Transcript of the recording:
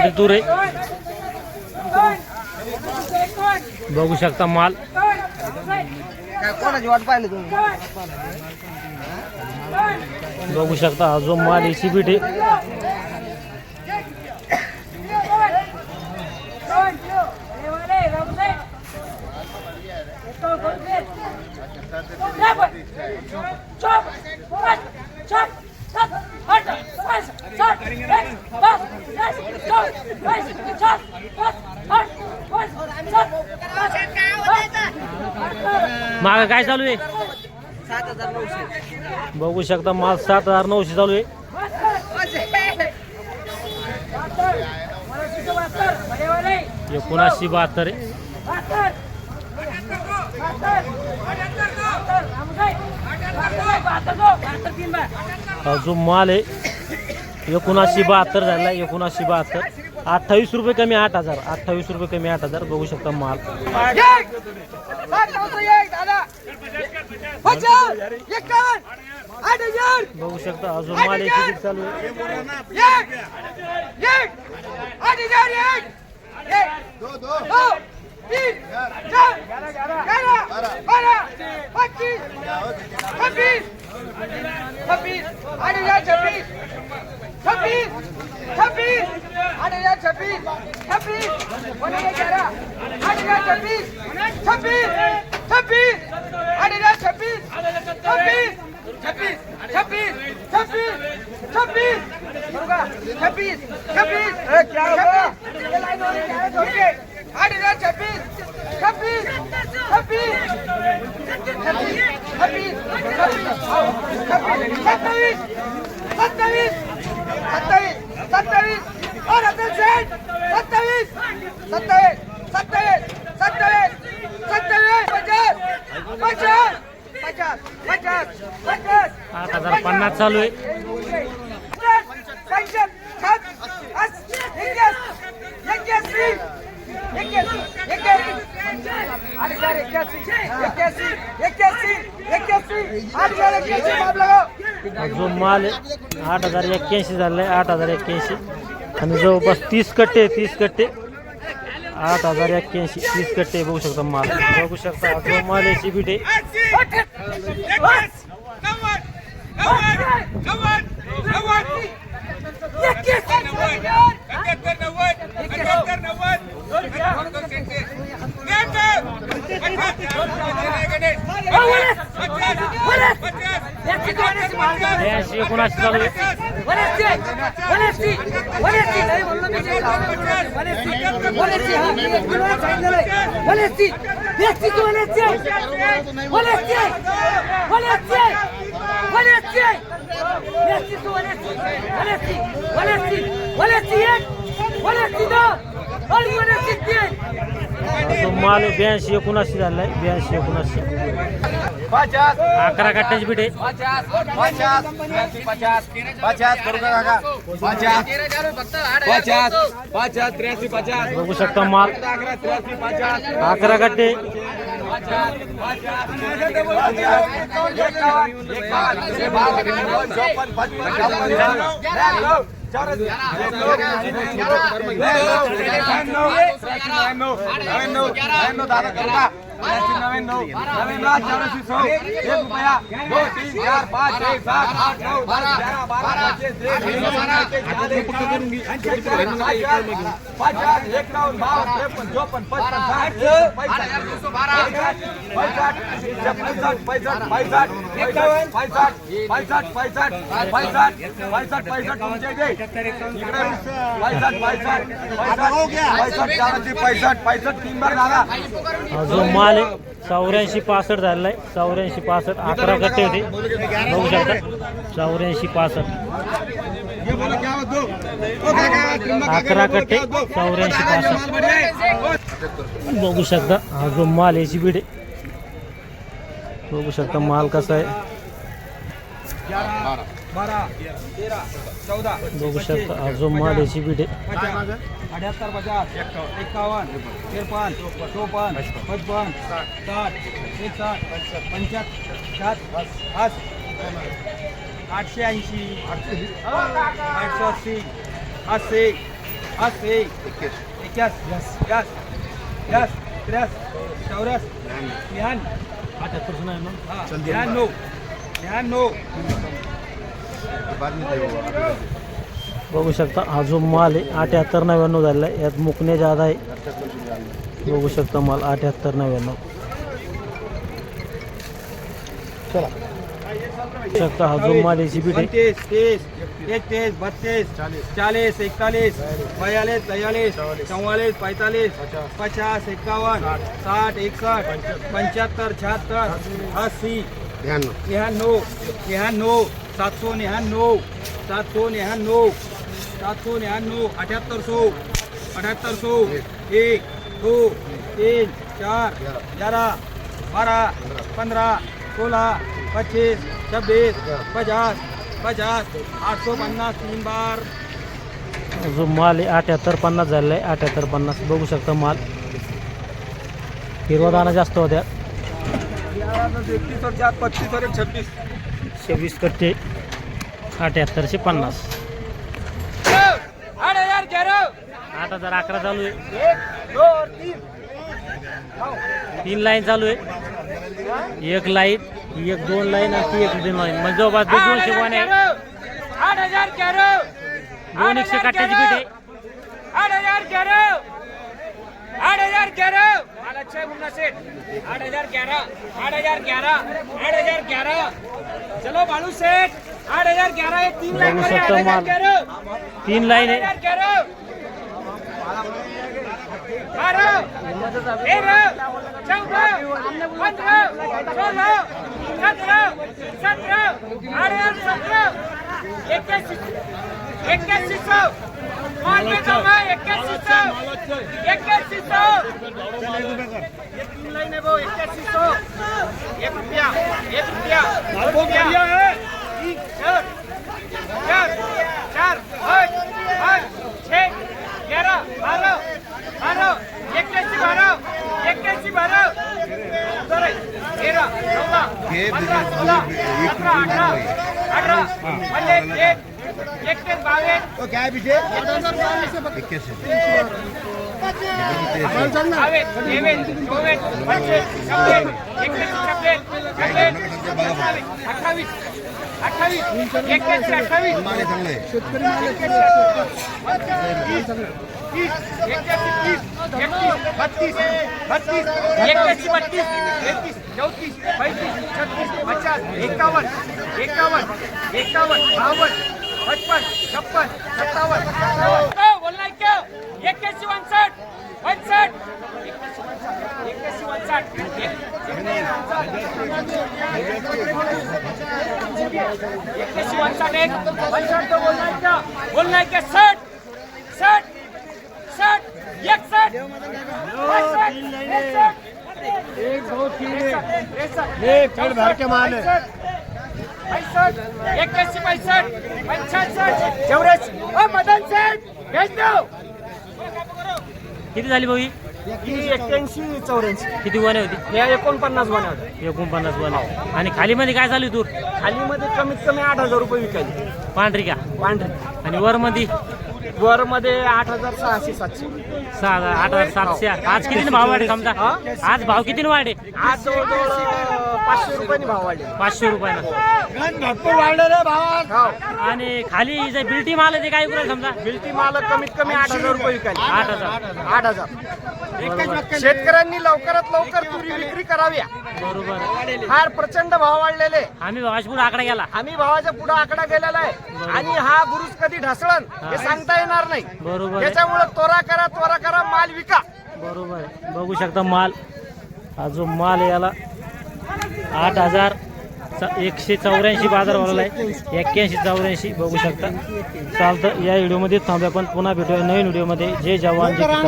Quality तूर आहे, बघू शकता माल. कोणाची वाट पाहिली तुम्ही? बघू शकता हा जो माल एसी बीट आहे. माग काय चालू आहे? 7,900. बघू शकता माल 7,900 चालू आहे. एकोणाशी 72 आहे. हा जो माल आहे 7972 झाला. 7972, 28 रुपये कमी 8,000. 28 रुपये कमी 8,000. बघू शकता माल. बघू शकता हा जो माल आहे चालू आहे. $8,050 चालू आहे. जो माल आहे 8,081 झालेला आहे. 8,081 आणि जवळपास 30 कट्टे. 30 कट्टे 8,081. 30 कट्टे बघू शकता माल. बघू शकता जो माल आहे सीबीट आहे. कोणाशी चालू आहे? जो माल 82-79 झाला आहे. 82-79. 11 कट्ट्याची बीट आहे. 50 करू का काका? 50 53 बघू शकता माल 11 कट्टे. जो माल आहे 84-65 झालेला आहे. 84-65 11 कट्टे होते. बघू शकता 84-65 11 कट्टे 84-65 बघू शकता. हा जो माल याची बीड आहे. बघू शकता माल कसा आहे. 14 बघू शकता हा जो माल याची बीड आहे. 78 50 51 53 54 55 60 61 65 880 880 80 अस्सी इक्यासी यस त्र्यास चौरस 78 नाही मग 99 बघू शकता हा जो माल आहे 78 99 झालेला आहे. यात मुकणे जादा आहे. बघू शकता माल 78 99 शकता हा जो माल आहे सीबीट आहे 29 30 31 32 40 41 42 44 45 50 51 60 61 75 76 80 99 799 799 7800 1 2 3 4 11 12 15 16 25 26 50 50 850 3 बार जो माल आहे 78 50 झालेला आहे. 78 50 बघू शकता माल हिरवा दाना जास्त होत्या. 31 और 4 25 और 26 26 कट्टे 78 से 50 8011 चालू आहे. 1 2 और 3 लाईन चालू आहे. एक लाईन ही एक 2 लाईन आणि ती एक 3 लाईन म्हणजे जवळपास 200 वाणे आहे. 200 काट्याची पीठ आहे. 8,011 चलो बालू सेठ 8,011 एक 3 लाइन बघू शकता माल 3 लाईन आहे. 12 13 14 15 16 17 17 17 21 माल में जाऊंगा 2100 ये 3 लाइन है वो 2100 1 रुपया 1 रुपया है 4 4 5 6 11 12 12 81 12 13 14 15 16 17 18 पचपन छप्पन 57 बोलना क्या 81 61 बोलना क्या 60 60 60 61 1 2 3 ये पेड़ भर के माल है 81 65 65 84 मदन सेठ भेज दो किती झाली भाऊ ही? 81 84 किती वाणे होती? या 49 वाण्या होत्या 49 वाणे. आणि खाली मध्ये काय चालू आहे तूर? खालीमध्ये कमीत कमी 8,000 रुपये विकायचे पांढरी का? पांढरी आणि वर मध्ये वर मध्ये 8,600 700 8,700. आज किती भाव वाढे समजा? आज भाव किती वाढे? आज जवळजवळ 500 रुपयांनी भाव वाढले 500 रुपयानं. भरपूर वाढले रे भावात. आणि खाली जे बिल्टी माल आहे ते काय करू समजा? बिल्टी माल कमीत कमी 8,000 रुपये विकायचे 8,000. 8,000 शेतकऱ्यांनी लवकरात लवकर तुरी विक्री करावी. बरोबर. फार प्रचंड भाव वाढलेले. आम्ही भावाच्या पुढे आकडा गेला. आम्ही भावाच्या पुढे आकडा गेलेला आहे आणि हा बुरुज कधी ढासळण हे सांगता येणार नाही. बरोबर. त्याच्यामुळे त्वरा करा माल विका. बरोबर. बघू शकता माल हा जो माल आहे याला 8,184 बाजार भरला आहे. 81 84 बघू शकता. चालतं या व्हिडिओमध्ये थांबूया पण पुन्हा भेटूया नवीन व्हिडिओमध्ये. जय जवान जय किसान.